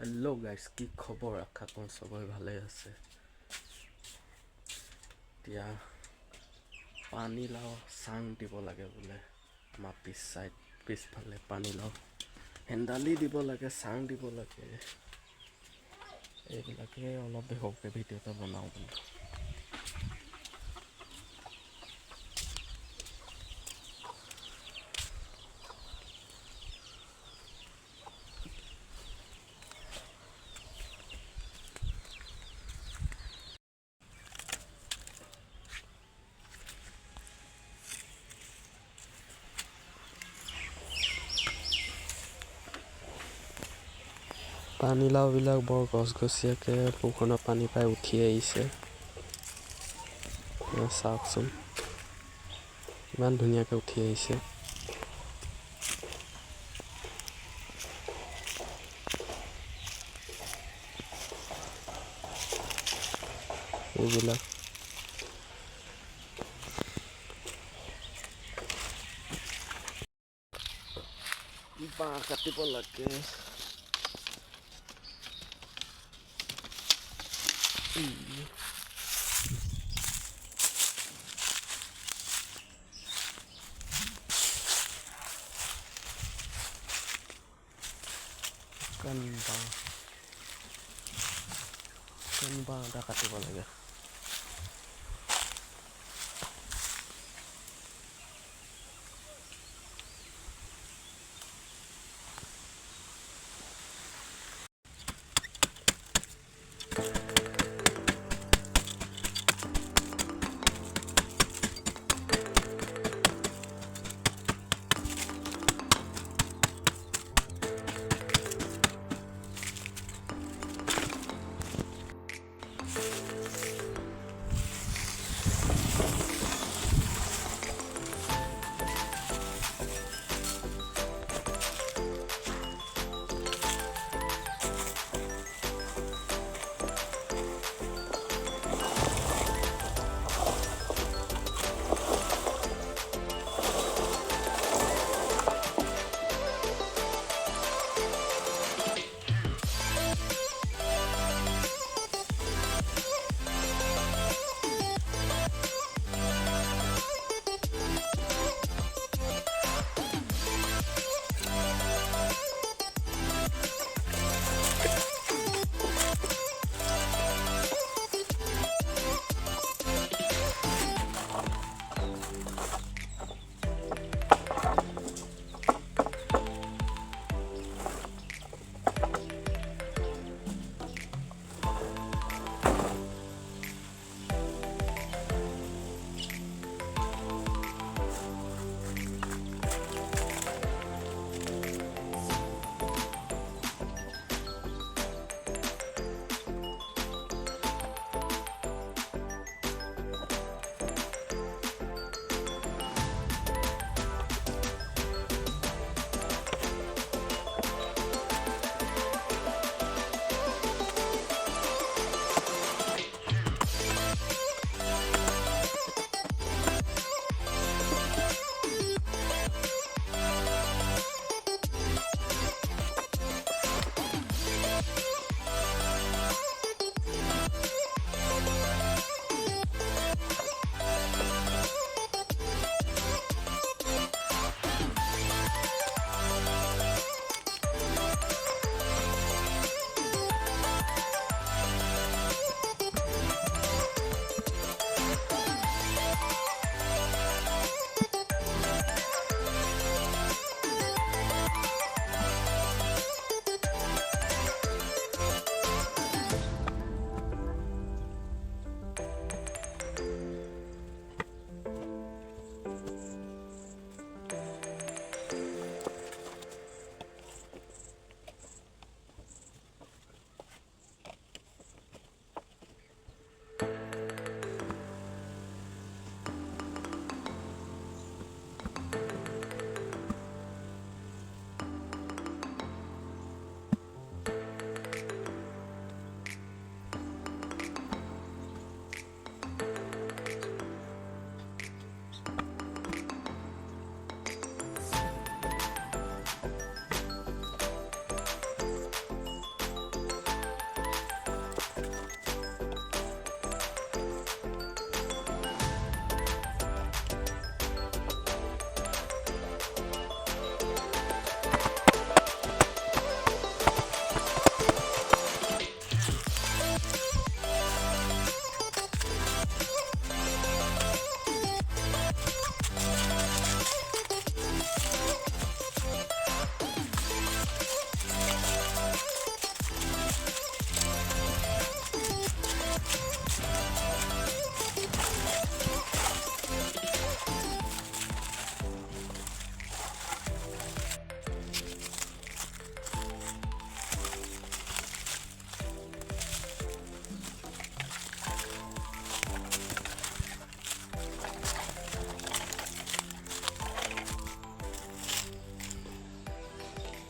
Hello' guys, কি খবৰ? আশা কৰোঁ চবৰে ভালে আছে। এতিয়া পানীলাও চাং দিব লাগে বোলে। আমাৰ পিছফালে পানীলাও হেন্দালি দিব লাগে, চাং দিব লাগে। এইবিলাকে অলপ সৰুকৈ ভিডিঅ' এটা বনাওঁ বোলো। পানীলাওবিলাক বৰ গছগছীয়াকৈ পুখুৰীত পানী পাই উঠি আহিছে। চাওকচোন, ইমান ধুনীয়াকৈ উঠি আহিছে। এইবিলাক বাঁহ কাটিব লাগে। বাঁহ এটা কাটিব লাগে।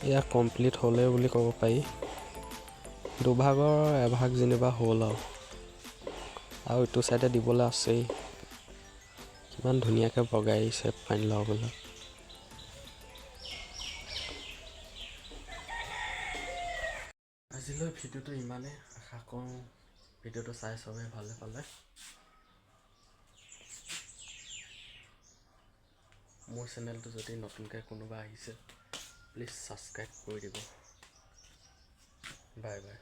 এয়া কমপ্লিট হ'লে বুলি ক'ব পাৰি। দুভাগৰ এভাগ যেনিবা হ'ল আৰু ইটো চাইডে দিবলৈ আছেই। কিমান ধুনীয়াকৈ বগাই আহিছে পানীলাওবিলাক। আজিলৈ ভিডিঅ'টো ইমানেই। আশা কৰোঁ ভিডিঅ'টো চাই চবেই ভালে পালে। মোৰ চেনেলটো যদি নতুনকৈ কোনোবা আহিছে প্লিজ ছাবস্ক্ৰাইব কৰি দিব। Bye bye.